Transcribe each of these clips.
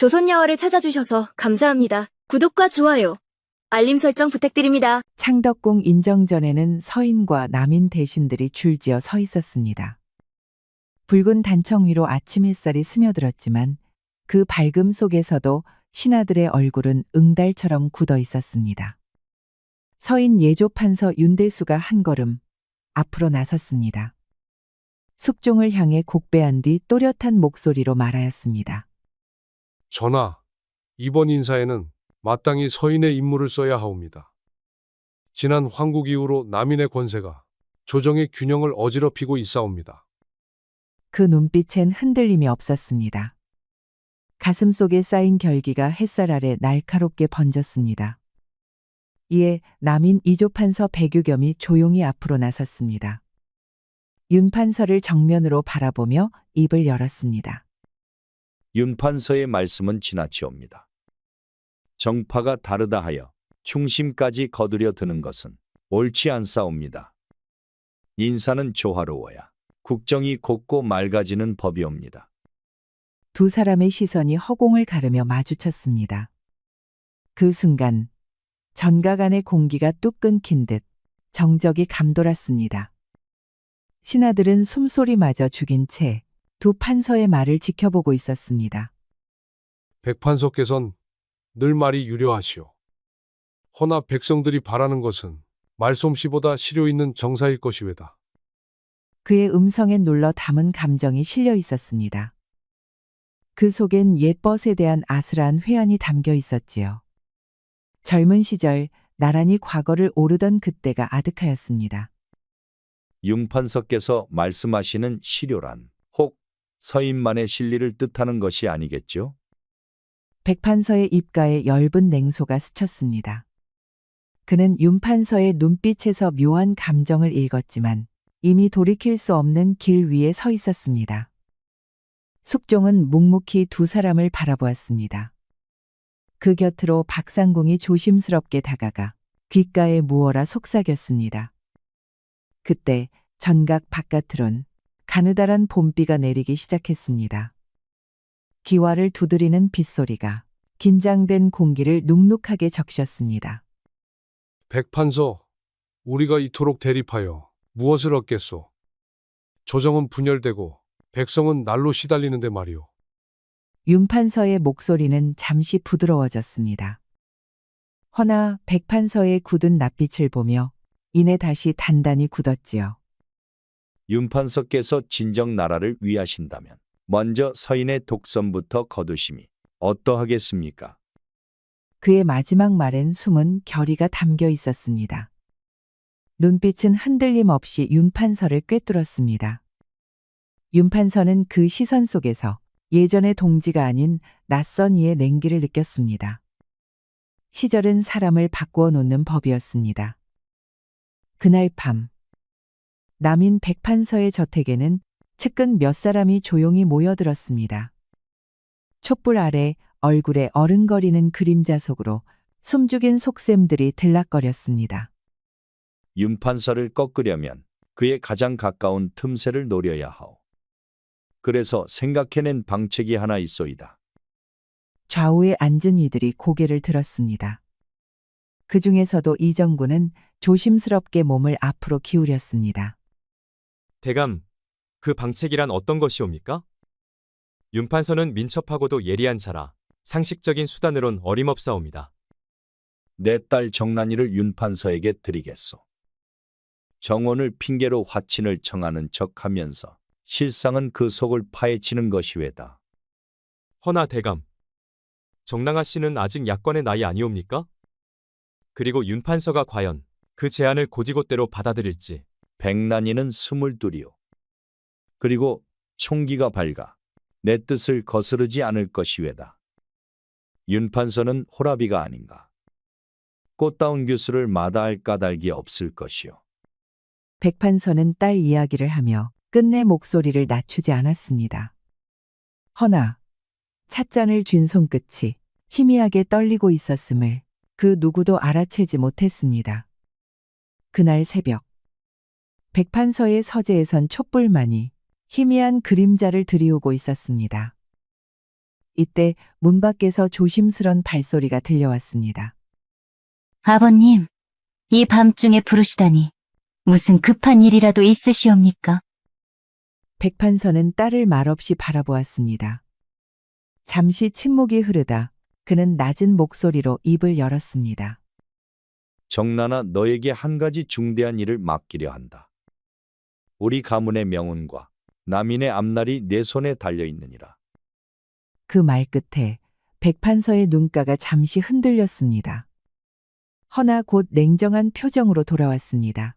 조선야화를 찾아주셔서 감사합니다. 구독과 좋아요, 알림 설정 부탁드립니다. 창덕궁 인정전에는 서인과 남인 대신들이 줄지어 서 있었습니다. 붉은 단청 위로 아침 햇살이 스며들었지만 그 밝음 속에서도 신하들의 얼굴은 응달처럼 굳어 있었습니다. 서인 예조판서 윤대수가 한 걸음 앞으로 나섰습니다. 숙종을 향해 곡배한 뒤 또렷한 목소리로 말하였습니다. 전하, 이번 인사에는 마땅히 서인의 임무를 써야 하옵니다. 지난 황국 이후로 남인의 권세가 조정의 균형을 어지럽히고 있사옵니다. 그 눈빛엔 흔들림이 없었습니다. 가슴 속에 쌓인 결기가 햇살 아래 날카롭게 번졌습니다. 이에 남인 이조판서 백유겸이 조용히 앞으로 나섰습니다. 윤판서를 정면으로 바라보며 입을 열었습니다. 윤판서의 말씀은 지나치옵니다. 정파가 다르다 하여 충심까지 거두려 드는 것은 옳지 않사옵니다. 인사는 조화로워야 국정이 곱고 맑아지는 법이옵니다. 두 사람의 시선이 허공을 가르며 마주쳤습니다. 그 순간 전각 안의 공기가 뚝 끊긴 듯 정적이 감돌았습니다. 신하들은 숨소리마저 죽인 채 두 판서의 말을 지켜보고 있었습니다. 백판서께선 늘 말이 유려하시오. 허나 백성들이 바라는 것은 말솜씨보다 실효 있는 정사일 것이외다. 그의 음성엔 눌러 담은 감정이 실려 있었습니다. 그 속엔 옛 벗에 대한 아슬한 회한이 담겨 있었지요. 젊은 시절 나란히 과거를 오르던 그때가 아득하였습니다. 윤판서께서 말씀하시는 시료란 혹 서인만의 실리를 뜻하는 것이 아니겠죠? 백판서의 입가에 엷은 냉소가 스쳤습니다. 그는 윤판서의 눈빛에서 묘한 감정을 읽었지만 이미 돌이킬 수 없는 길 위에 서 있었습니다. 숙종은 묵묵히 두 사람을 바라보았습니다. 그 곁으로 박상궁이 조심스럽게 다가가 귓가에 무어라 속삭였습니다. 그때 전각 바깥으론 가느다란 봄비가 내리기 시작했습니다. 기와를 두드리는 빗소리가 긴장된 공기를 눅눅하게 적셨습니다. 백판서, 우리가 이토록 대립하여 무엇을 얻겠소? 조정은 분열되고 백성은 날로 시달리는데 말이오. 윤판서의 목소리는 잠시 부드러워졌습니다. 허나 백판서의 굳은 낯빛을 보며 이내 다시 단단히 굳었지요. 윤판서께서 진정 나라를 위하신다면 먼저 서인의 독선부터 거두심이 어떠하겠습니까? 그의 마지막 말엔 숨은 결의가 담겨 있었습니다. 눈빛은 흔들림 없이 윤판서를 꿰뚫었습니다. 윤판서는 그 시선 속에서 예전의 동지가 아닌 낯선 이의 냉기를 느꼈습니다. 시절은 사람을 바꾸어 놓는 법이었습니다. 그날 밤 남인 백판서의 저택에는 측근 몇 사람이 조용히 모여들었습니다. 촛불 아래 얼굴에 어른거리는 그림자 속으로 숨죽인 속셈들이 들락거렸습니다. 윤판서를 꺾으려면 그의 가장 가까운 틈새를 노려야 하오. 그래서 생각해낸 방책이 하나 있소이다. 좌우에 앉은 이들이 고개를 들었습니다. 그 중에서도 이정구는 조심스럽게 몸을 앞으로 기울였습니다. 대감, 그 방책이란 어떤 것이옵니까? 윤판서는 민첩하고도 예리한 자라 상식적인 수단으론 어림없사옵니다. 내 딸 정란이를 윤판서에게 드리겠소. 정원을 핑계로 화친을 청하는 척하면서 실상은 그 속을 파헤치는 것이외다. 허나 대감, 정랑아 씨는 아직 약관의 나이 아니옵니까? 그리고 윤판서가 과연 그 제안을 고지고대로 받아들일지. 백난이는 22이오. 그리고 총기가 밝아 내 뜻을 거스르지 않을 것이외다. 윤판서는 호라비가 아닌가. 꽃다운 교수를 마다할 까닭이 없을 것이오. 백판서는 딸 이야기를 하며 끝내 목소리를 낮추지 않았습니다. 허나 찻잔을 쥔 손끝이 희미하게 떨리고 있었음을 그 누구도 알아채지 못했습니다. 그날 새벽 백판서의 서재에선 촛불만이 희미한 그림자를 들이우고 있었습니다. 이때 문 밖에서 조심스런 발소리가 들려왔습니다. 아버님, 이 밤중에 부르시다니 무슨 급한 일이라도 있으시옵니까? 백판서는 딸을 말없이 바라보았습니다. 잠시 침묵이 흐르다 그는 낮은 목소리로 입을 열었습니다. 정나나 너에게 한 가지 중대한 일을 맡기려 한다. 우리 가문의 명운과 남인의 앞날이 내 손에 달려 있느니라. 그 말 끝에 백판서의 눈가가 잠시 흔들렸습니다. 허나 곧 냉정한 표정으로 돌아왔습니다.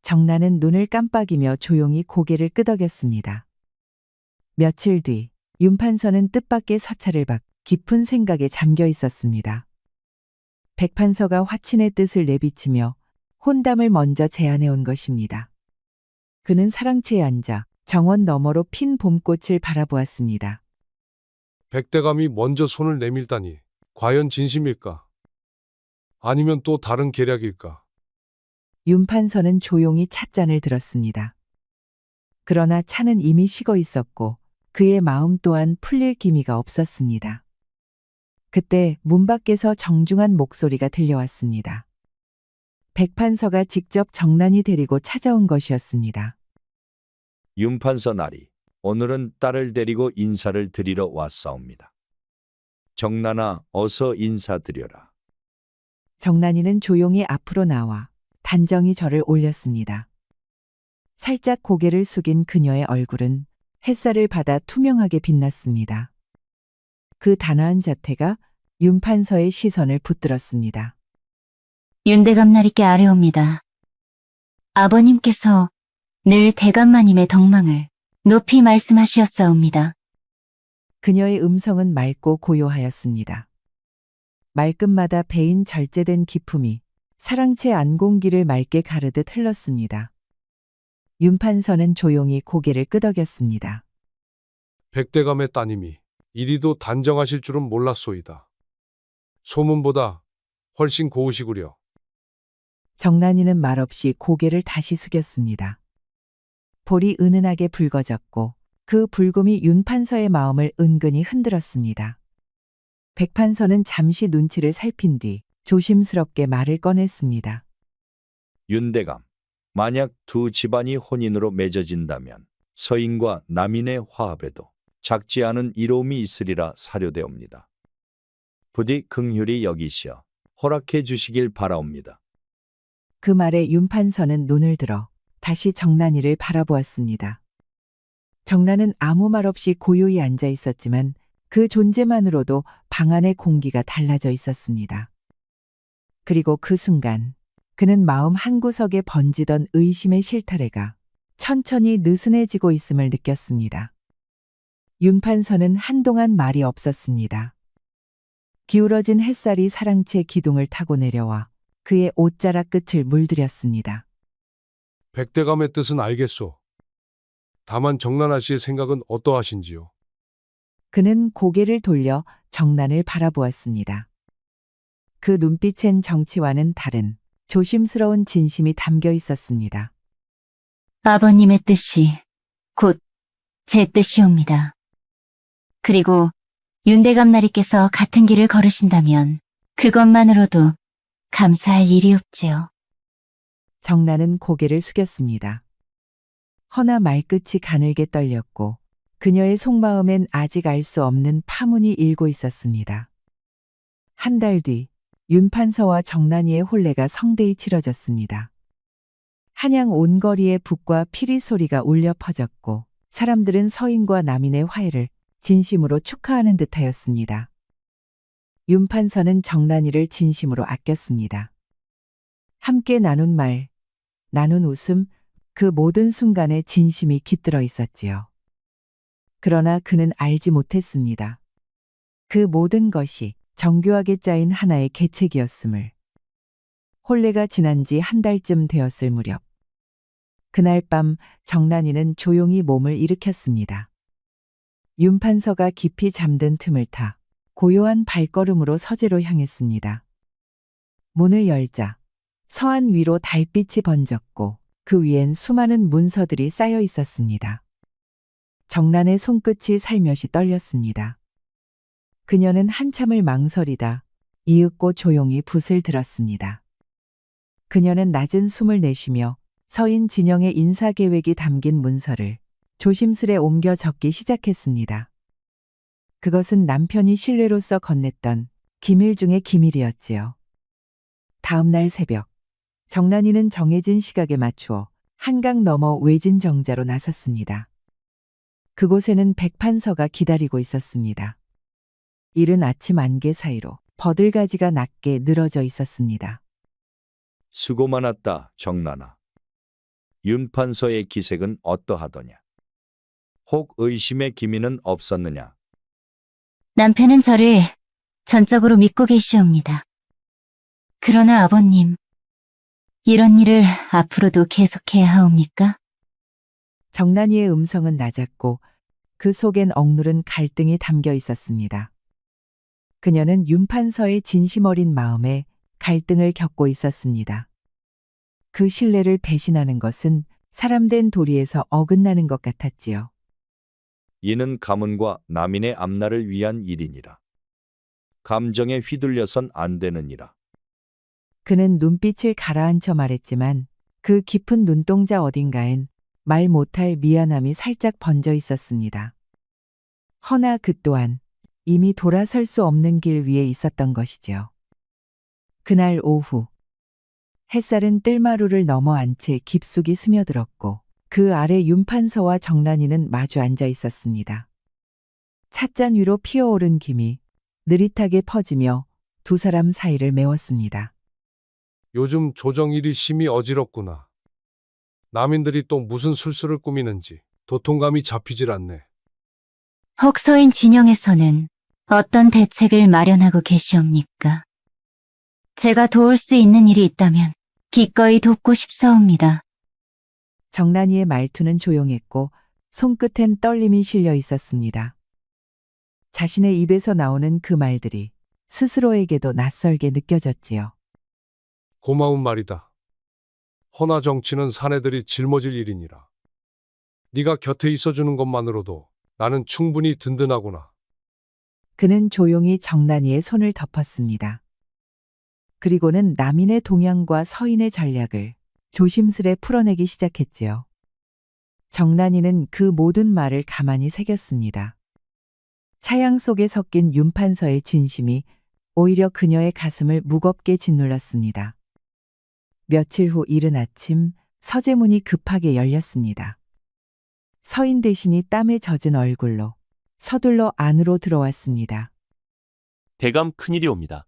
정나는 눈을 깜빡이며 조용히 고개를 끄덕였습니다. 며칠 뒤 윤판서는 뜻밖의 서찰을 받 깊은 생각에 잠겨 있었습니다. 백판서가 화친의 뜻을 내비치며 혼담을 먼저 제안해 온 것입니다. 그는 사랑채에 앉아 정원 너머로 핀 봄꽃을 바라보았습니다. 백대감이 먼저 손을 내밀다니 과연 진심일까? 아니면 또 다른 계략일까? 윤판서는 조용히 찻잔을 들었습니다. 그러나 차는 이미 식어 있었고 그의 마음 또한 풀릴 기미가 없었습니다. 그때 문 밖에서 정중한 목소리가 들려왔습니다. 백판서가 직접 정난이 데리고 찾아온 것이었습니다. 윤판서 나리, 오늘은 딸을 데리고 인사를 드리러 왔사옵니다. 정나나 어서 인사드려라. 정난이는 조용히 앞으로 나와 단정히 절을 올렸습니다. 살짝 고개를 숙인 그녀의 얼굴은 햇살을 받아 투명하게 빛났습니다. 그 단아한 자태가 윤판서의 시선을 붙들었습니다. 윤대감나리께 아뢰옵니다. 아버님께서 늘 대감마님의 덕망을 높이 말씀하시었사옵니다. 그녀의 음성은 맑고 고요하였습니다. 말끝마다 배인 절제된 기품이 사랑채 안공기를 맑게 가르듯 흘렀습니다. 윤판서는 조용히 고개를 끄덕였습니다. 백대감의 따님이 이리도 단정하실 줄은 몰랐소이다. 소문보다 훨씬 고우시구려. 정난이는 말없이 고개를 다시 숙였습니다. 볼이 은은하게 붉어졌고 그 붉음이 윤판서의 마음을 은근히 흔들었습니다. 백판서는 잠시 눈치를 살핀 뒤 조심스럽게 말을 꺼냈습니다. 윤대감, 만약 두 집안이 혼인으로 맺어진다면 서인과 남인의 화합에도 작지 않은 이로움이 있으리라 사료되옵니다. 부디 긍휼히 여기시어 허락해 주시길 바라옵니다. 그 말에 윤판서는 눈을 들어 다시 정난이를 바라보았습니다. 정난은 아무 말 없이 고요히 앉아 있었지만 그 존재만으로도 방 안의 공기가 달라져 있었습니다. 그리고 그 순간 그는 마음 한구석에 번지던 의심의 실타래가 천천히 느슨해지고 있음을 느꼈습니다. 윤판서는 한동안 말이 없었습니다. 기울어진 햇살이 사랑채 기둥을 타고 내려와 그의 옷자락 끝을 물들였습니다. 백대감의 뜻은 알겠소. 다만 정나나 씨의 생각은 어떠하신지요? 그는 고개를 돌려 정난을 바라보았습니다. 그 눈빛엔 정치와는 다른 조심스러운 진심이 담겨 있었습니다. 아버님의 뜻이 곧 제 뜻이옵니다. 그리고 윤대감나리께서 같은 길을 걸으신다면 그것만으로도 감사할 일이 없지요. 정난은 고개를 숙였습니다. 허나 말끝이 가늘게 떨렸고 그녀의 속마음엔 아직 알 수 없는 파문이 일고 있었습니다. 한 달 뒤 윤판서와 정난이의 혼례가 성대히 치러졌습니다. 한양 온 거리에 북과 피리 소리가 울려 퍼졌고 사람들은 서인과 남인의 화해를 진심으로 축하하는 듯하였습니다. 윤판서는 정난이를 진심으로 아꼈습니다. 함께 나눈 말, 나눈 웃음, 그 모든 순간에 진심이 깃들어 있었지요. 그러나 그는 알지 못했습니다. 그 모든 것이 정교하게 짜인 하나의 계책이었음을. 혼례가 지난 지 한 달쯤 되었을 무렵. 그날 밤 정난이는 조용히 몸을 일으켰습니다. 윤판서가 깊이 잠든 틈을 타 고요한 발걸음으로 서재로 향했습니다. 문을 열자 서안 위로 달빛이 번졌고 그 위엔 수많은 문서들이 쌓여 있었습니다. 정난의 손끝이 살며시 떨렸습니다. 그녀는 한참을 망설이다 이윽고 조용히 붓을 들었습니다. 그녀는 낮은 숨을 내쉬며 서인 진영의 인사 계획이 담긴 문서를 조심스레 옮겨 적기 시작했습니다. 그것은 남편이 신뢰로써 건넸던 기밀 중의 기밀이었지요. 다음 날 새벽, 정란이는 정해진 시각에 맞추어 한강 너머 외진 정자로 나섰습니다. 그곳에는 백판서가 기다리고 있었습니다. 이른 아침 안개 사이로 버들가지가 낮게 늘어져 있었습니다. 수고 많았다, 정란아. 윤판서의 기색은 어떠하더냐? 혹 의심의 기미는 없었느냐? 남편은 저를 전적으로 믿고 계시옵니다. 그러나 아버님, 이런 일을 앞으로도 계속해야 하옵니까? 정란이의 음성은 낮았고 그 속엔 억누른 갈등이 담겨 있었습니다. 그녀는 윤판서의 진심 어린 마음에 갈등을 겪고 있었습니다. 그 신뢰를 배신하는 것은 사람된 도리에서 어긋나는 것 같았지요. 이는 가문과 남인의 앞날을 위한 일이니라. 감정에 휘둘려선 안 되느니라. 그는 눈빛을 가라앉혀 말했지만 그 깊은 눈동자 어딘가엔 말 못할 미안함이 살짝 번져 있었습니다. 허나 그 또한 이미 돌아설 수 없는 길 위에 있었던 것이지요. 그날 오후, 햇살은 뜰마루를 넘어 안 채 깊숙이 스며들었고 그 아래 윤판서와 정란이는 마주 앉아 있었습니다. 찻잔 위로 피어오른 김이 느릿하게 퍼지며 두 사람 사이를 메웠습니다. 요즘 조정일이 심히 어지럽구나. 남인들이 또 무슨 술수를 꾸미는지 도통감이 잡히질 않네. 혹 서인 진영에서는 어떤 대책을 마련하고 계시옵니까? 제가 도울 수 있는 일이 있다면 기꺼이 돕고 싶사옵니다. 정란이의 말투는 조용했고 손끝엔 떨림이 실려 있었습니다. 자신의 입에서 나오는 그 말들이 스스로에게도 낯설게 느껴졌지요. 고마운 말이다. 허나 정치는 사내들이 짊어질 일이니라. 네가 곁에 있어주는 것만으로도 나는 충분히 든든하구나. 그는 조용히 정란이의 손을 덮었습니다. 그리고는 남인의 동향과 서인의 전략을 조심스레 풀어내기 시작했지요. 정란이는 그 모든 말을 가만히 새겼습니다. 차양 속에 섞인 윤판서의 진심이 오히려 그녀의 가슴을 무겁게 짓눌렀습니다. 며칠 후 이른 아침 서재문이 급하게 열렸습니다. 서인 대신이 땀에 젖은 얼굴로 서둘러 안으로 들어왔습니다. 대감 큰일이옵니다.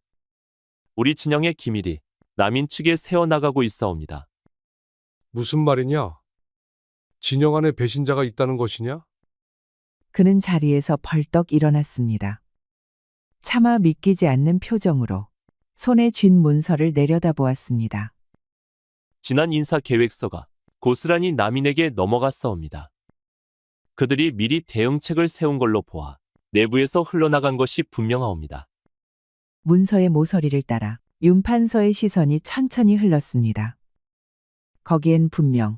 우리 진영의 기밀이 남인 측에 새어나가고 있사옵니다. 무슨 말이냐? 진영 안에 배신자가 있다는 것이냐? 그는 자리에서 벌떡 일어났습니다. 차마 믿기지 않는 표정으로 손에 쥔 문서를 내려다보았습니다. 지난 인사 계획서가 고스란히 남인에게 넘어갔사옵니다. 그들이 미리 대응책을 세운 걸로 보아 내부에서 흘러나간 것이 분명하옵니다. 문서의 모서리를 따라 윤판서의 시선이 천천히 흘렀습니다. 거기엔 분명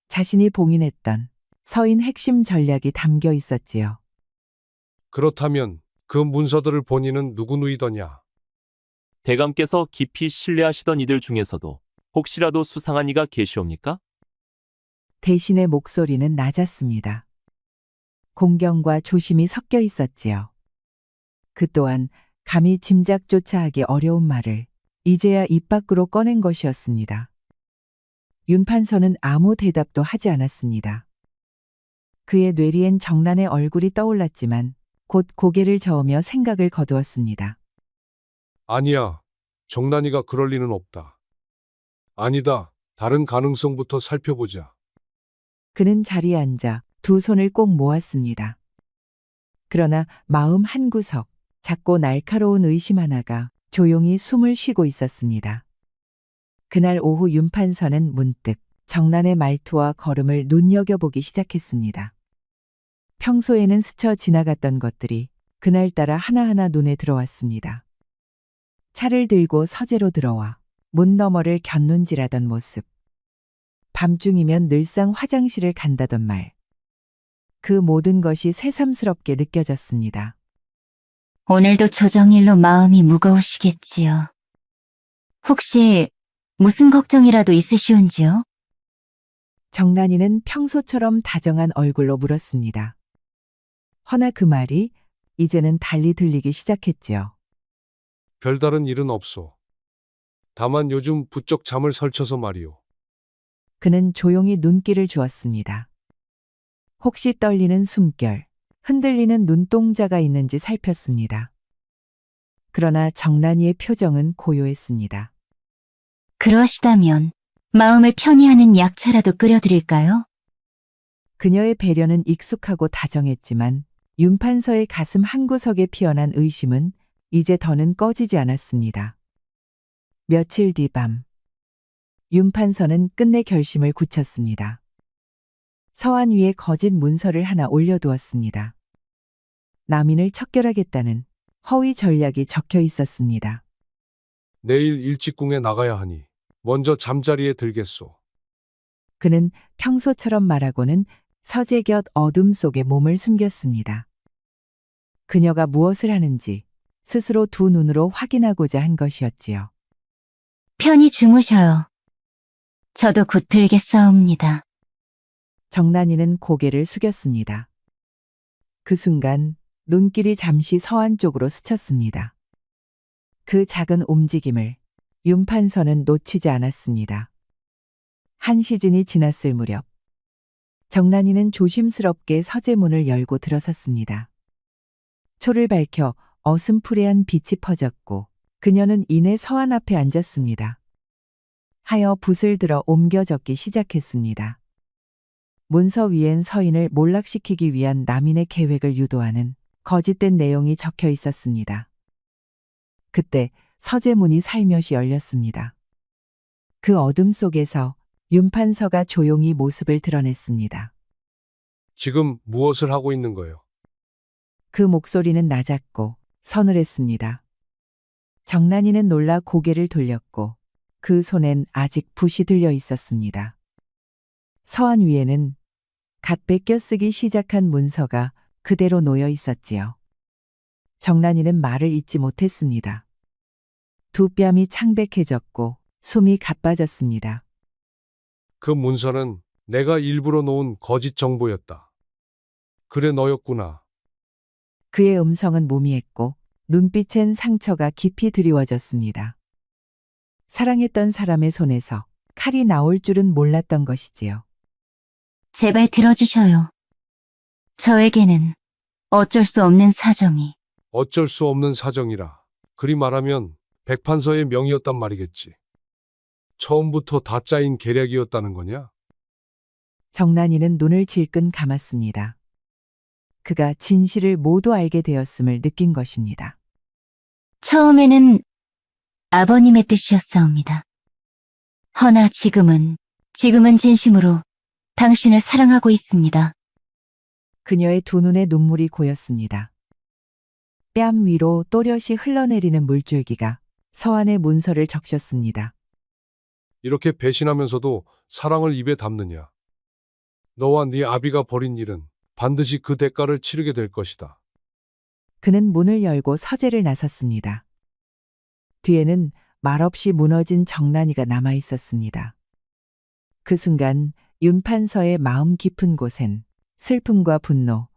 자신이 봉인했던 서인 핵심 전략이 담겨 있었지요. 그렇다면 그 문서들을 본 이는 누구 누이더냐? 대감께서 깊이 신뢰하시던 이들 중에서도 혹시라도 수상한 이가 계시옵니까? 대신의 목소리는 낮았습니다. 공경과 조심이 섞여 있었지요. 그 또한 감히 짐작조차 하기 어려운 말을 이제야 입 밖으로 꺼낸 것이었습니다. 윤판서는 아무 대답도 하지 않았습니다. 그의 뇌리엔 정란의 얼굴이 떠올랐지만 곧 고개를 저으며 생각을 거두었습니다. 아니야. 정란이가 그럴 리는 없다. 아니다. 다른 가능성부터 살펴보자. 그는 자리에 앉아 두 손을 꼭 모았습니다. 그러나 마음 한구석, 작고 날카로운 의심 하나가 조용히 숨을 쉬고 있었습니다. 그날 오후 윤판서는 문득 정란의 말투와 걸음을 눈여겨보기 시작했습니다. 평소에는 스쳐 지나갔던 것들이 그날따라 하나하나 눈에 들어왔습니다. 차를 들고 서재로 들어와 문 너머를 곁눈질하던 모습. 밤중이면 늘상 화장실을 간다던 말. 그 모든 것이 새삼스럽게 느껴졌습니다. 오늘도 조정일로 마음이 무거우시겠지요. 혹시 무슨 걱정이라도 있으시온지요? 정란이는 평소처럼 다정한 얼굴로 물었습니다. 허나 그 말이 이제는 달리 들리기 시작했지요. 별다른 일은 없소. 다만 요즘 부쩍 잠을 설쳐서 말이오. 그는 조용히 눈길을 주었습니다. 혹시 떨리는 숨결, 흔들리는 눈동자가 있는지 살폈습니다. 그러나 정란이의 표정은 고요했습니다. 그러시다면 마음을 편히 하는 약차라도 끓여드릴까요? 그녀의 배려는 익숙하고 다정했지만 윤판서의 가슴 한구석에 피어난 의심은 이제 더는 꺼지지 않았습니다. 며칠 뒤 밤, 윤판서는 끝내 결심을 굳혔습니다. 서한 위에 거짓 문서를 하나 올려두었습니다. 남인을 척결하겠다는 허위 전략이 적혀 있었습니다. 내일 일찍궁에 나가야 하니 먼저 잠자리에 들겠소. 그는 평소처럼 말하고는 서재 곁 어둠 속에 몸을 숨겼습니다. 그녀가 무엇을 하는지 스스로 두 눈으로 확인하고자 한 것이었지요. 편히 주무셔요. 저도 곧 들겠사옵니다. 정란이는 고개를 숙였습니다. 그 순간 눈길이 잠시 서안 쪽으로 스쳤습니다. 그 작은 움직임을 윤판서는 놓치지 않았습니다. 한 시즌이 지났을 무렵 정란이는 조심스럽게 서재문을 열고 들어섰습니다. 초를 밝혀 어슴푸레한 빛이 퍼졌고 그녀는 이내 서안 앞에 앉았습니다. 하여 붓을 들어 옮겨 적기 시작했습니다. 문서 위엔 서인을 몰락시키기 위한 남인의 계획을 유도하는 거짓된 내용이 적혀 있었습니다. 그때 서재문이 살며시 열렸습니다. 그 어둠 속에서 윤판서가 조용히 모습을 드러냈습니다. 지금 무엇을 하고 있는 거요? 그 목소리는 낮았고 서늘했습니다. 정란이는 놀라 고개를 돌렸고 그 손엔 아직 붓이 들려 있었습니다. 서한 위에는 갓 베껴 쓰기 시작한 문서가 그대로 놓여 있었지요. 정란이는 말을 잇지 못했습니다. 두 뺨이 창백해졌고 숨이 가빠졌습니다. 그 문서는 내가 일부러 놓은 거짓 정보였다. 그래 너였구나. 그의 음성은 무미했고 눈빛엔 상처가 깊이 드리워졌습니다. 사랑했던 사람의 손에서 칼이 나올 줄은 몰랐던 것이지요. 제발 들어주셔요. 저에게는 어쩔 수 없는 사정이. 어쩔 수 없는 사정이라. 그리 말하면 백판서의 명이었단 말이겠지. 처음부터 다 짜인 계략이었다는 거냐? 정란이는 눈을 질끈 감았습니다. 그가 진실을 모두 알게 되었음을 느낀 것입니다. 처음에는 아버님의 뜻이었사옵니다. 허나 지금은 진심으로 당신을 사랑하고 있습니다. 그녀의 두 눈에 눈물이 고였습니다. 뺨 위로 또렷이 흘러내리는 물줄기가 서한의 문서를 적셨습니다. 이렇게 배신하면서도 사랑을 입에 담느냐? 너와 네 아비가 벌인 일은 반드시 그 대가를 치르게 될 것이다. 그는 문을 열고 서재를 나섰습니다. 뒤에는 말없이 무너진 정란이가 남아 있었습니다. 그 순간 윤판서의 마음 깊은 곳엔 슬픔과 분노,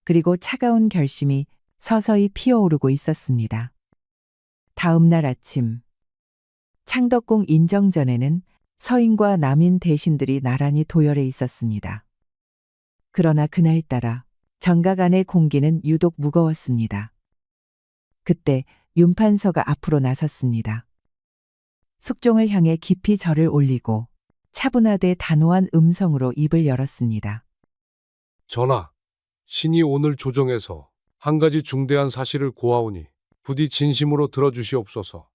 그리고 차가운 결심이 서서히 피어오르고 있었습니다. 다음 날 아침, 창덕궁 인정전에는 서인과 남인 대신들이 나란히 도열해 있었습니다. 그러나 그날따라 정각 안의 공기는 유독 무거웠습니다. 그때 윤판서가 앞으로 나섰습니다. 숙종을 향해 깊이 절을 올리고 차분하되 단호한 음성으로 입을 열었습니다. 전하, 신이 오늘 조정에서 한 가지 중대한 사실을 고하오니 부디 진심으로 들어주시옵소서.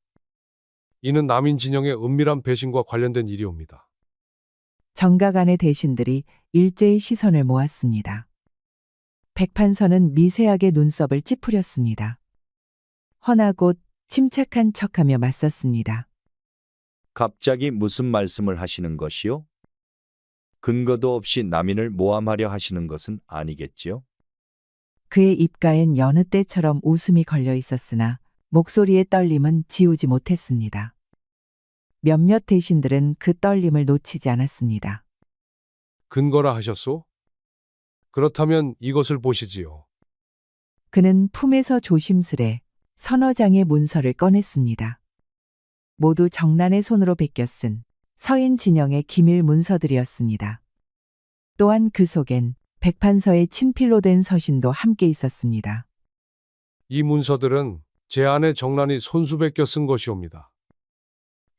이는 남인 진영의 은밀한 배신과 관련된 일이옵니다. 정각 안의 대신들이 일제히 시선을 모았습니다. 백판서는 미세하게 눈썹을 찌푸렸습니다. 허나 곧 침착한 척하며 맞섰습니다. 갑자기 무슨 말씀을 하시는 것이요? 근거도 없이 남인을 모함하려 하시는 것은 아니겠지요? 그의 입가엔 여느 때처럼 웃음이 걸려 있었으나 목소리의 떨림은 지우지 못했습니다. 몇몇 대신들은 그 떨림을 놓치지 않았습니다. 근거라 하셨소? 그렇다면 이것을 보시지요. 그는 품에서 조심스레 서너 장의 문서를 꺼냈습니다. 모두 정난의 손으로 베껴 쓴 서인 진영의 기밀 문서들이었습니다. 또한 그 속엔 백판서의 친필로 된 서신도 함께 있었습니다. 이 문서들은 제 아내 정란이 손수 베껴 쓴 것이옵니다.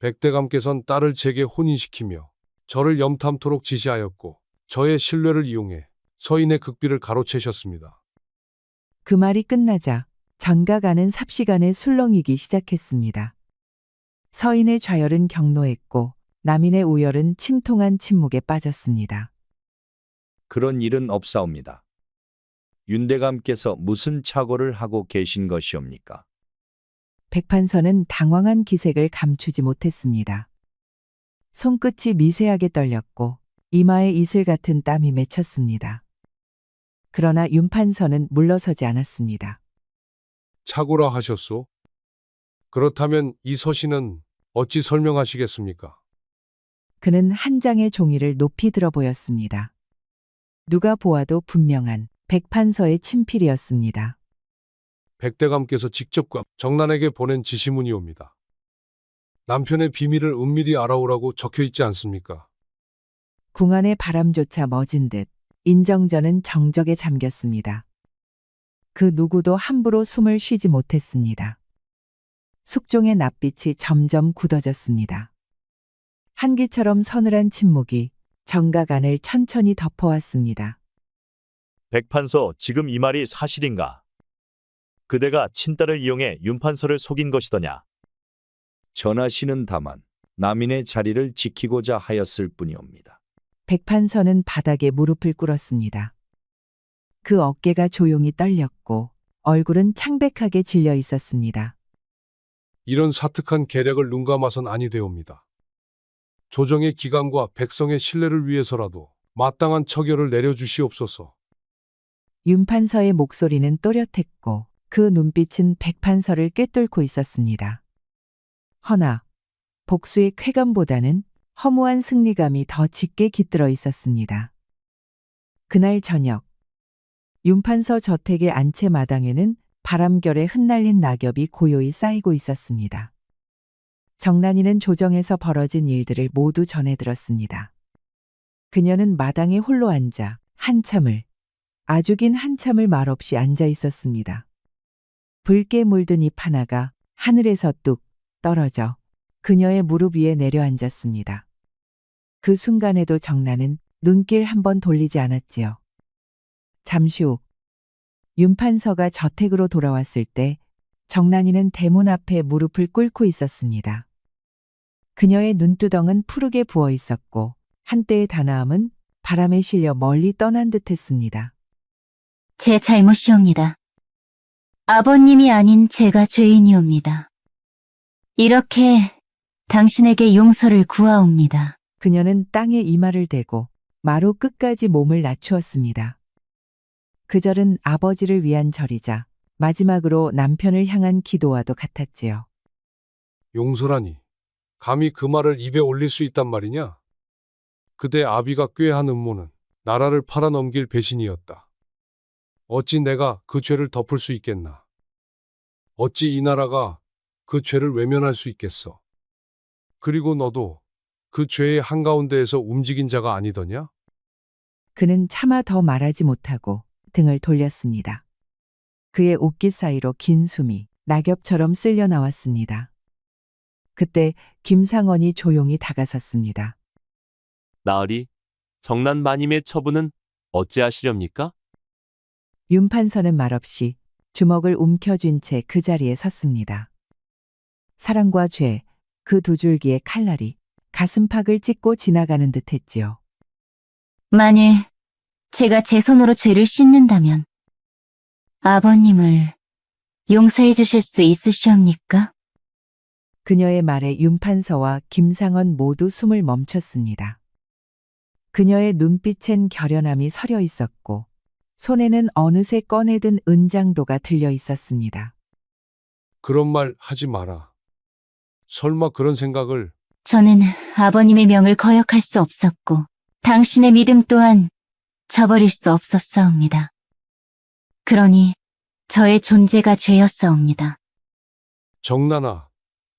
백대감께선 딸을 제게 혼인시키며 저를 염탐토록 지시하였고 저의 신뢰를 이용해 서인의 극비를 가로채셨습니다. 그 말이 끝나자 전가가는 삽시간에 술렁이기 시작했습니다. 서인의 좌열은 격노했고 남인의 우열은 침통한 침묵에 빠졌습니다. 그런 일은 없사옵니다. 윤대감께서 무슨 착오를 하고 계신 것이옵니까? 백판서는 당황한 기색을 감추지 못했습니다. 손끝이 미세하게 떨렸고 이마에 이슬 같은 땀이 맺혔습니다. 그러나 윤판서는 물러서지 않았습니다. 착오라 하셨소? 그렇다면 이 서신은 어찌 설명하시겠습니까? 그는 한 장의 종이를 높이 들어 보였습니다. 누가 보아도 분명한 백판서의 친필이었습니다. 백대감께서 직접 정난에게 보낸 지시문이옵니다. 남편의 비밀을 은밀히 알아오라고 적혀 있지 않습니까? 궁안의 바람조차 멎은 듯 인정전은 정적에 잠겼습니다. 그 누구도 함부로 숨을 쉬지 못했습니다. 숙종의 낯빛이 점점 굳어졌습니다. 한기처럼 서늘한 침묵이 정각안을 천천히 덮어왔습니다. 백판서, 지금 이 말이 사실인가? 그대가 친딸을 이용해 윤판서를 속인 것이더냐? 전하시는 다만 남인의 자리를 지키고자 하였을 뿐이옵니다. 백판서는 바닥에 무릎을 꿇었습니다. 그 어깨가 조용히 떨렸고 얼굴은 창백하게 질려 있었습니다. 이런 사특한 계략을 눈감아선 아니 되옵니다. 조정의 기강과 백성의 신뢰를 위해서라도 마땅한 처결을 내려주시옵소서. 윤판서의 목소리는 또렷했고 그 눈빛은 백판서를 꿰뚫고 있었습니다. 허나 복수의 쾌감보다는 허무한 승리감이 더 짙게 깃들어 있었습니다. 그날 저녁 윤판서 저택의 안채 마당에는 바람결에 흩날린 낙엽이 고요히 쌓이고 있었습니다. 정난이는 조정에서 벌어진 일들을 모두 전해 들었습니다. 그녀는 마당에 홀로 앉아 아주 긴 한참을 말없이 앉아 있었습니다. 붉게 물든 잎 하나가 하늘에서 뚝 떨어져 그녀의 무릎 위에 내려앉았습니다. 그 순간에도 정난은 눈길 한번 돌리지 않았지요. 잠시 후 윤판서가 저택으로 돌아왔을 때 정난이는 대문 앞에 무릎을 꿇고 있었습니다. 그녀의 눈두덩은 푸르게 부어 있었고 한때의 단아함은 바람에 실려 멀리 떠난 듯했습니다. 제 잘못이옵니다. 아버님이 아닌 제가 죄인이옵니다. 이렇게 당신에게 용서를 구하옵니다. 그녀는 땅에 이마를 대고 마루 끝까지 몸을 낮추었습니다. 그 절은 아버지를 위한 절이자 마지막으로 남편을 향한 기도와도 같았지요. 용서라니, 감히 그 말을 입에 올릴 수 있단 말이냐? 그대 아비가 꾀한 음모는 나라를 팔아넘길 배신이었다. 어찌 내가 그 죄를 덮을 수 있겠나? 어찌 이 나라가 그 죄를 외면할 수 있겠어? 그리고 너도 그 죄의 한가운데에서 움직인 자가 아니더냐? 그는 차마 더 말하지 못하고 등을 돌렸습니다. 그의 옷깃 사이로 긴 숨이 낙엽처럼 쓸려 나왔습니다. 그때 김상원이 조용히 다가섰습니다. 나으리, 정난 마님의 처분은 어찌하시렵니까? 윤판서는 말없이 주먹을 움켜쥔 채 그 자리에 섰습니다. 사랑과 죄, 그 두 줄기의 칼날이 가슴팍을 찢고 지나가는 듯했지요. 만일 제가 제 손으로 죄를 씻는다면 아버님을 용서해 주실 수 있으시옵니까? 그녀의 말에 윤판서와 김상원 모두 숨을 멈췄습니다. 그녀의 눈빛엔 결연함이 서려 있었고 손에는 어느새 꺼내든 은장도가 들려 있었습니다. 그런 말 하지 마라. 설마 그런 생각을. 저는 아버님의 명을 거역할 수 없었고 당신의 믿음 또한 저버릴 수 없었사옵니다. 그러니 저의 존재가 죄였사옵니다. 정란아,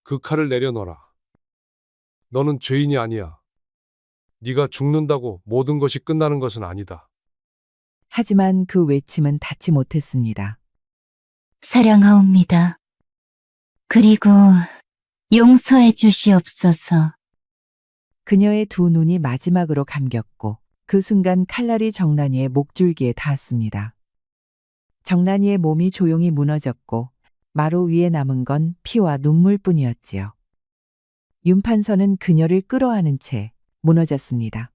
그 칼을 내려놔라. 너는 죄인이 아니야. 네가 죽는다고 모든 것이 끝나는 것은 아니다. 하지만 그 외침은 닿지 못했습니다. 사랑하옵니다. 그리고 용서해 주시옵소서. 그녀의 두 눈이 마지막으로 감겼고 그 순간 칼날이 정란이의 목줄기에 닿았습니다. 정란이의 몸이 조용히 무너졌고 마루 위에 남은 건 피와 눈물뿐이었지요. 윤판서는 그녀를 끌어안은 채 무너졌습니다.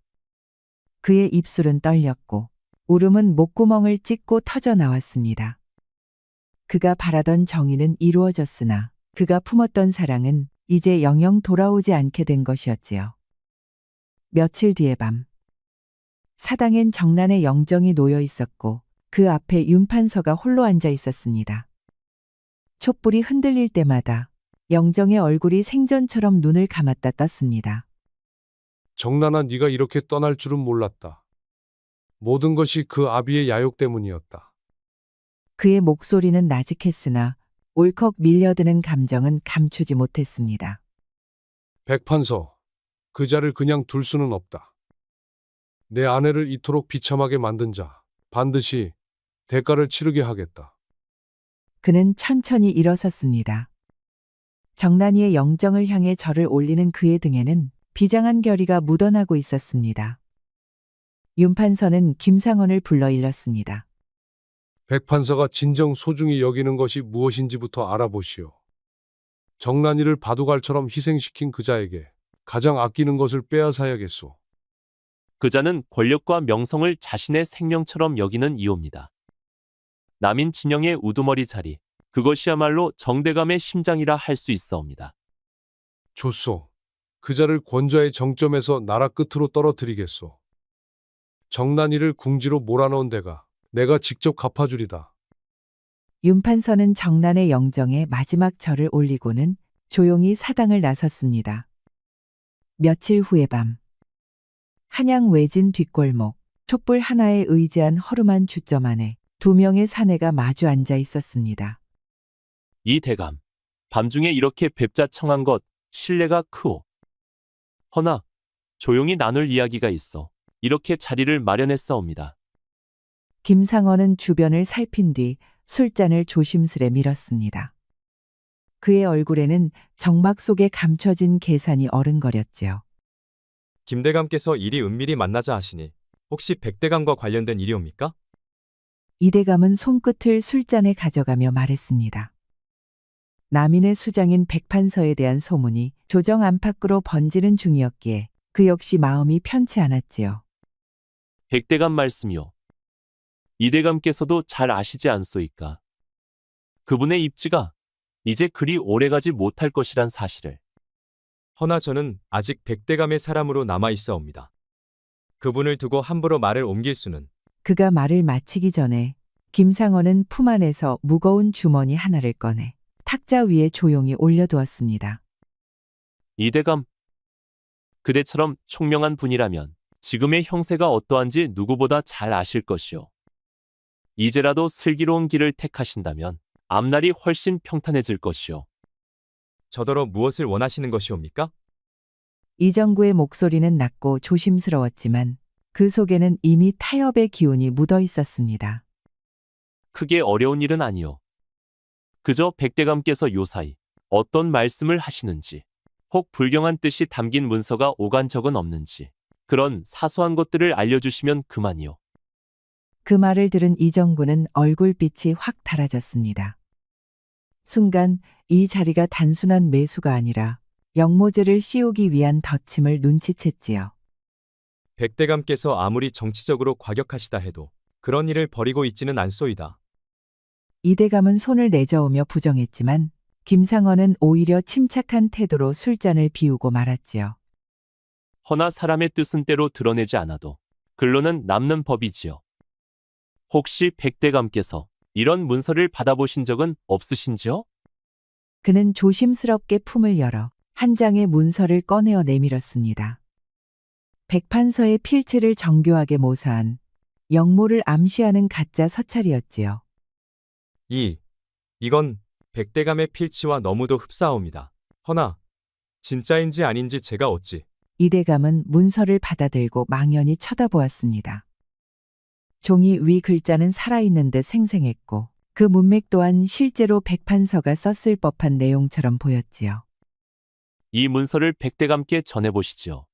그의 입술은 떨렸고 울음은 목구멍을 찢고 터져 나왔습니다. 그가 바라던 정의는 이루어졌으나 그가 품었던 사랑은 이제 영영 돌아오지 않게 된 것이었지요. 며칠 뒤의 밤, 사당엔 정란의 영정이 놓여 있었고 그 앞에 윤판서가 홀로 앉아 있었습니다. 촛불이 흔들릴 때마다 영정의 얼굴이 생전처럼 눈을 감았다 떴습니다. 정란아, 네가 이렇게 떠날 줄은 몰랐다. 모든 것이 그 아비의 야욕 때문이었다. 그의 목소리는 나직했으나 울컥 밀려드는 감정은 감추지 못했습니다. 백판서, 그 자를 그냥 둘 수는 없다. 내 아내를 이토록 비참하게 만든 자, 반드시 대가를 치르게 하겠다. 그는 천천히 일어섰습니다. 정란이의 영정을 향해 절을 올리는 그의 등에는 비장한 결의가 묻어나고 있었습니다. 윤판서는 김상원을 불러 일렀습니다. 백판서가 진정 소중히 여기는 것이 무엇인지부터 알아보시오. 정란이를 바둑알처럼 희생시킨 그자에게 가장 아끼는 것을 빼앗아야겠소. 그자는 권력과 명성을 자신의 생명처럼 여기는 이오입니다. 남인 진영의 우두머리 자리, 그것이야말로 정대감의 심장이라 할 수 있사옵니다. 좋소. 그자를 권좌의 정점에서 나라 끝으로 떨어뜨리겠소. 정란이를 궁지로 몰아넣은 데가 내가 직접 갚아주리다. 윤판서는 정란의 영정에 마지막 절을 올리고는 조용히 사당을 나섰습니다. 며칠 후의 밤, 한양 외진 뒷골목, 촛불 하나에 의지한 허름한 주점 안에 두 명의 사내가 마주 앉아 있었습니다. 이 대감, 밤중에 이렇게 뵙자 청한 것 신뢰가 크오. 허나 조용히 나눌 이야기가 있어 이렇게 자리를 마련했사옵니다. 김상원은 주변을 살핀 뒤 술잔을 조심스레 밀었습니다. 그의 얼굴에는 정막 속에 감춰진 계산이 어른거렸지요. 김대감께서 일이 은밀히 만나자 하시니 혹시 백대감과 관련된 일이옵니까? 이대감은 손끝을 술잔에 가져가며 말했습니다. 남인의 수장인 백판서에 대한 소문이 조정 안팎으로 번지는 중이었기에 그 역시 마음이 편치 않았지요. 백대감 말씀이요. 이대감께서도 잘 아시지 않소이까. 그분의 입지가 이제 그리 오래가지 못할 것이란 사실을. 허나 저는 아직 백대감의 사람으로 남아 있사옵니다. 그분을 두고 함부로 말을 옮길 수는. 그가 말을 마치기 전에 김상원은 품 안에서 무거운 주머니 하나를 꺼내 탁자 위에 조용히 올려두었습니다. 이대감, 그대처럼 총명한 분이라면 지금의 형세가 어떠한지 누구보다 잘 아실 것이오. 이제라도 슬기로운 길을 택하신다면 앞날이 훨씬 평탄해질 것이오. 저더러 무엇을 원하시는 것이옵니까? 이정구의 목소리는 낮고 조심스러웠지만 그 속에는 이미 타협의 기운이 묻어 있었습니다. 크게 어려운 일은 아니오. 그저 백대감께서 요사이 어떤 말씀을 하시는지, 혹 불경한 뜻이 담긴 문서가 오간 적은 없는지, 그런 사소한 것들을 알려주시면 그만이오. 그 말을 들은 이정구는 얼굴빛이 확 달아졌습니다. 순간 이 자리가 단순한 매수가 아니라 영모제를 씌우기 위한 덧침을 눈치챘지요. 백대감께서 아무리 정치적으로 과격하시다 해도 그런 일을 벌이고 있지는 않소이다. 이대감은 손을 내저으며 부정했지만 김상원은 오히려 침착한 태도로 술잔을 비우고 말았지요. 허나 사람의 뜻은 때로 드러내지 않아도 글로는 남는 법이지요. 혹시 백대감께서 이런 문서를 받아보신 적은 없으신지요? 그는 조심스럽게 품을 열어 한 장의 문서를 꺼내어 내밀었습니다. 백판서의 필체를 정교하게 모사한 영모를 암시하는 가짜 서찰이었지요. 이건 백대감의 필치와 너무도 흡사하옵니다. 허나 진짜인지 아닌지 제가 어찌. 이대감은 문서를 받아들고 망연히 쳐다보았습니다. 종이 위 글자는 살아있는 듯 생생했고 그 문맥 또한 실제로 백판서가 썼을 법한 내용처럼 보였지요. 이 문서를 백대감께 전해보시지요.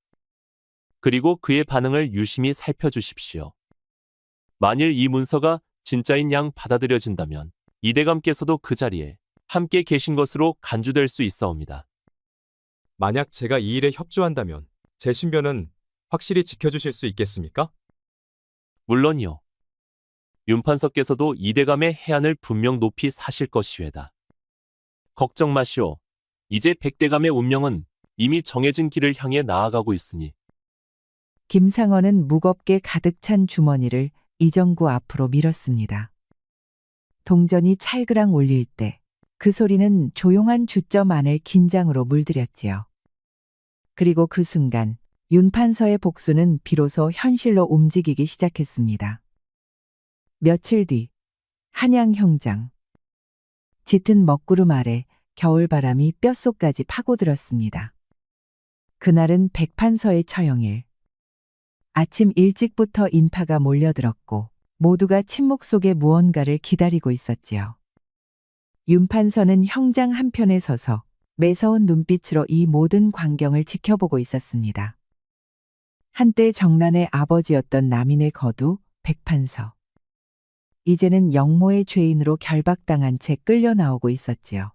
그리고 그의 반응을 유심히 살펴주십시오. 만일 이 문서가 진짜인 양 받아들여진다면 이대감께서도 그 자리에 함께 계신 것으로 간주될 수 있사옵니다. 만약 제가 이 일에 협조한다면 제 신변은 확실히 지켜주실 수 있겠습니까? 물론이요. 윤판서께서도 이대감의 해안을 분명 높이 사실 것이외다. 걱정 마시오. 이제 백대감의 운명은 이미 정해진 길을 향해 나아가고 있으니. 김상원은 무겁게 가득 찬 주머니를 이정구 앞으로 밀었습니다. 동전이 찰그랑 울릴 때 그 소리는 조용한 주점 안을 긴장으로 물들였지요. 그리고 그 순간 윤판서의 복수는 비로소 현실로 움직이기 시작했습니다. 며칠 뒤 한양 형장. 짙은 먹구름 아래 겨울바람이 뼛속까지 파고들었습니다. 그날은 백판서의 처형일. 아침 일찍부터 인파가 몰려들었고 모두가 침묵 속에 무언가를 기다리고 있었지요. 윤판서는 형장 한편에 서서 매서운 눈빛으로 이 모든 광경을 지켜보고 있었습니다. 한때 정란의 아버지였던 남인의 거두 백판서. 이제는 영모의 죄인으로 결박당한 채 끌려 나오고 있었지요.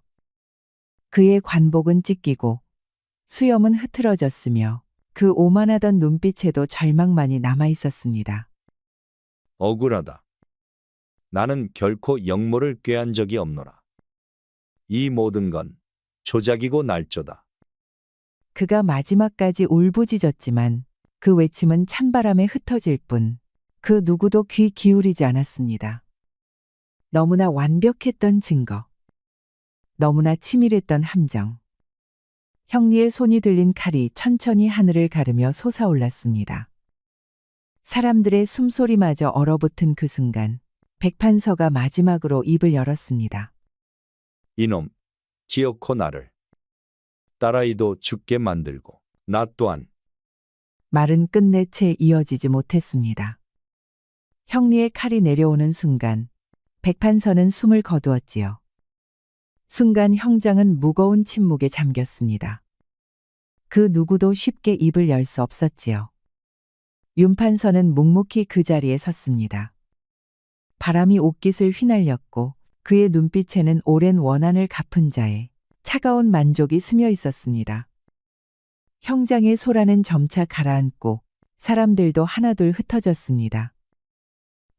그의 관복은 찢기고 수염은 흐트러졌으며 그 오만하던 눈빛에도 절망만이 남아 있었습니다. 억울하다. 나는 결코 영모를 꾀한 적이 없노라. 이 모든 건 조작이고 날조다. 그가 마지막까지 울부짖었지만 그 외침은 찬바람에 흩어질 뿐 그 누구도 귀 기울이지 않았습니다. 너무나 완벽했던 증거. 너무나 치밀했던 함정. 형리의 손이 들린 칼이 천천히 하늘을 가르며 솟아올랐습니다. 사람들의 숨소리마저 얼어붙은 그 순간 백판서가 마지막으로 입을 열었습니다. 이놈, 기어코 나를. 딸아이도 죽게 만들고 나 또한. 말은 끝내 채 이어지지 못했습니다. 형리의 칼이 내려오는 순간 백판서는 숨을 거두었지요. 순간 형장은 무거운 침묵에 잠겼습니다. 그 누구도 쉽게 입을 열 수 없었지요. 윤판서는 묵묵히 그 자리에 섰습니다. 바람이 옷깃을 휘날렸고 그의 눈빛에는 오랜 원한을 갚은 자의 차가운 만족이 스며 있었습니다. 형장의 소라는 점차 가라앉고 사람들도 하나둘 흩어졌습니다.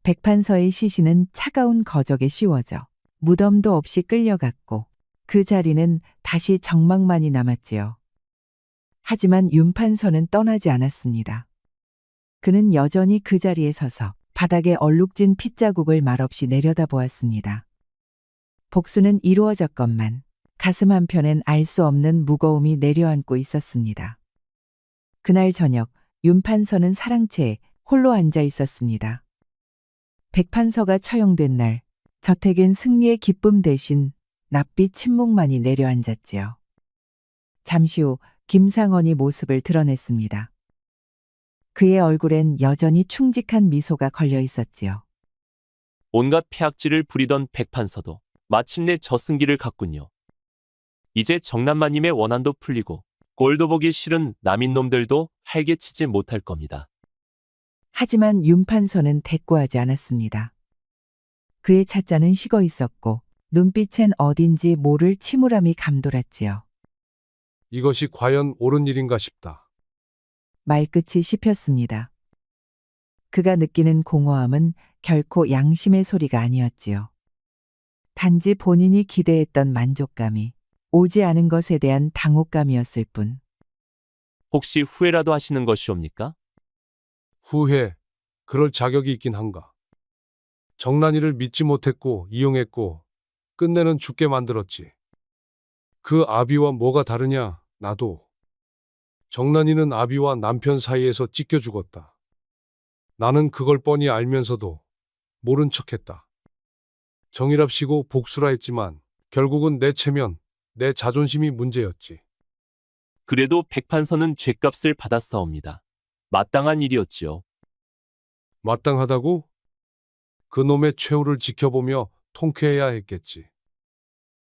백판서의 시신은 차가운 거적에 씌워져 무덤도 없이 끌려갔고 그 자리는 다시 정막만이 남았지요. 하지만 윤판서는 떠나지 않았습니다. 그는 여전히 그 자리에 서서 바닥에 얼룩진 핏자국을 말없이 내려다보았습니다. 복수는 이루어졌건만 가슴 한편엔 알 수 없는 무거움이 내려앉고 있었습니다. 그날 저녁 윤판서는 사랑채에 홀로 앉아 있었습니다. 백판서가 처형된 날 저택엔 승리의 기쁨 대신 낯빛 침묵만이 내려앉았지요. 잠시 후 김상원이 모습을 드러냈습니다. 그의 얼굴엔 여전히 충직한 미소가 걸려 있었지요. 온갖 폐악질을 부리던 백판서도 마침내 저승기를 갔군요. 이제 정남마님의 원한도 풀리고 꼴도 보기 싫은 남인놈들도 활개치지 못할 겁니다. 하지만 윤판서는 대꾸하지 않았습니다. 그의 찻잔은 식어 있었고 눈빛엔 어딘지 모를 침울함이 감돌았지요. 이것이 과연 옳은 일인가 싶다. 말끝이 씹혔습니다. 그가 느끼는 공허함은 결코 양심의 소리가 아니었지요. 단지 본인이 기대했던 만족감이 오지 않은 것에 대한 당혹감이었을 뿐. 혹시 후회라도 하시는 것이옵니까? 후회, 그럴 자격이 있긴 한가. 정란이를 믿지 못했고 이용했고 끝내는 죽게 만들었지. 그 아비와 뭐가 다르냐? 나도. 정란이는 아비와 남편 사이에서 찢겨 죽었다. 나는 그걸 뻔히 알면서도 모른 척했다. 정이랍시고 복수라 했지만 결국은 내 체면, 내 자존심이 문제였지. 그래도 백판서는 죗값을 받았사옵니다. 마땅한 일이었지요. 마땅하다고? 그놈의 최후를 지켜보며 통쾌해야 했겠지.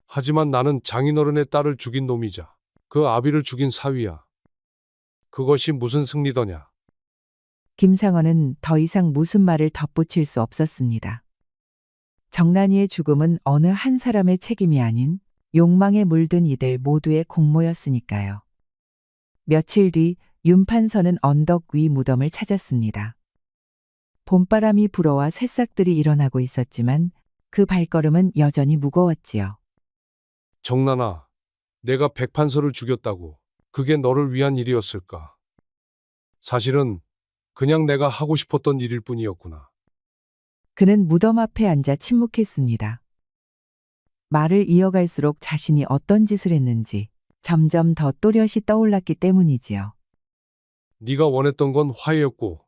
하지만 나는 장인어른의 딸을 죽인 놈이자 그 아비를 죽인 사위야. 그것이 무슨 승리더냐? 김상원은 더 이상 무슨 말을 덧붙일 수 없었습니다. 정란이의 죽음은 어느 한 사람의 책임이 아닌 욕망에 물든 이들 모두의 공모였으니까요. 며칠 뒤 윤판서는 언덕 위 무덤을 찾았습니다. 봄바람이 불어와 새싹들이 일어나고 있었지만 그 발걸음은 여전히 무거웠지요. 정란아, 내가 백판서를 죽였다고. 그게 너를 위한 일이었을까? 사실은 그냥 내가 하고 싶었던 일일 뿐이었구나. 그는 무덤 앞에 앉아 침묵했습니다. 말을 이어갈수록 자신이 어떤 짓을 했는지 점점 더 또렷이 떠올랐기 때문이지요. 네가 원했던 건 화해였고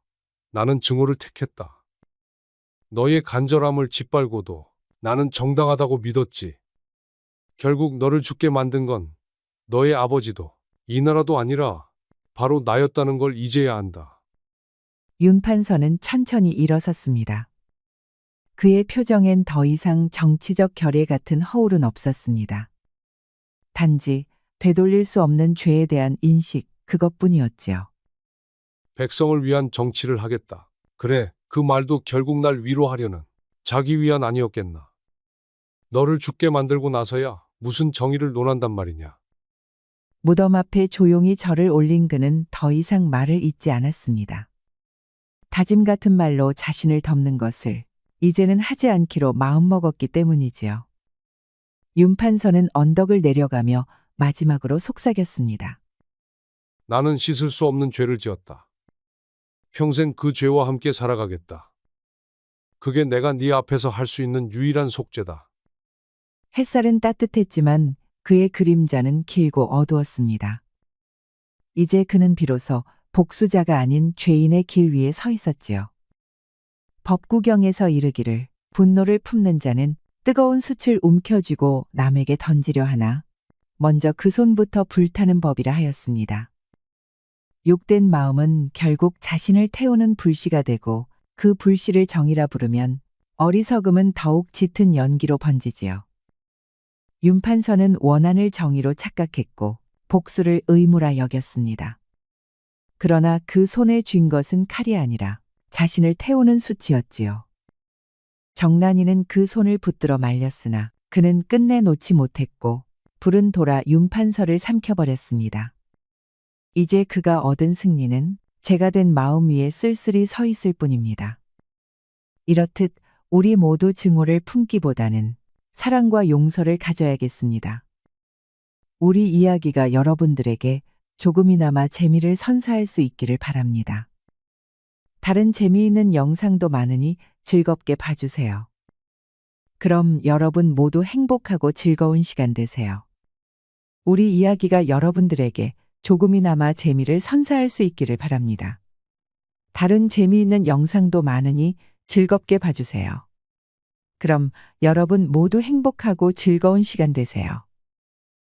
나는 증오를 택했다. 너의 간절함을 짓밟고도 나는 정당하다고 믿었지. 결국 너를 죽게 만든 건 너의 아버지도 이 나라도 아니라 바로 나였다는 걸 이제야 안다. 윤판서는 천천히 일어섰습니다. 그의 표정엔 더 이상 정치적 결의 같은 허울은 없었습니다. 단지 되돌릴 수 없는 죄에 대한 인식, 그것뿐이었지요. 백성을 위한 정치를 하겠다. 그래, 그 말도 결국 날 위로하려는 자기 위안 아니었겠나. 너를 죽게 만들고 나서야 무슨 정의를 논한단 말이냐. 무덤 앞에 조용히 절을 올린 그는 더 이상 말을 잇지 않았습니다. 다짐 같은 말로 자신을 덮는 것을 이제는 하지 않기로 마음먹었기 때문이지요. 윤판서는 언덕을 내려가며 마지막으로 속삭였습니다. 나는 씻을 수 없는 죄를 지었다. 평생 그 죄와 함께 살아가겠다. 그게 내가 네 앞에서 할 수 있는 유일한 속죄다. 햇살은 따뜻했지만 그의 그림자는 길고 어두웠습니다. 이제 그는 비로소 복수자가 아닌 죄인의 길 위에 서 있었지요. 법구경에서 이르기를 분노를 품는 자는 뜨거운 숯을 움켜쥐고 남에게 던지려 하나 먼저 그 손부터 불타는 법이라 하였습니다. 욕된 마음은 결국 자신을 태우는 불씨가 되고 그 불씨를 정이라 부르면 어리석음은 더욱 짙은 연기로 번지지요. 윤판서는 원한을 정의로 착각했고 복수를 의무라 여겼습니다. 그러나 그 손에 쥔 것은 칼이 아니라 자신을 태우는 숯이었지요. 정란이는 그 손을 붙들어 말렸으나 그는 끝내 놓지 못했고 불은 돌아 윤판서를 삼켜버렸습니다. 이제 그가 얻은 승리는 죄가 된 마음 위에 쓸쓸히 서 있을 뿐입니다. 이렇듯 우리 모두 증오를 품기보다는 사랑과 용서를 가져야겠습니다. 우리 이야기가 여러분들에게 조금이나마 재미를 선사할 수 있기를 바랍니다. 다른 재미있는 영상도 많으니 즐겁게 봐주세요. 그럼 여러분 모두 행복하고 즐거운 시간 되세요. 우리 이야기가 여러분들에게 조금이나마 재미를 선사할 수 있기를 바랍니다. 다른 재미있는 영상도 많으니 즐겁게 봐주세요. 그럼 여러분 모두 행복하고 즐거운 시간 되세요.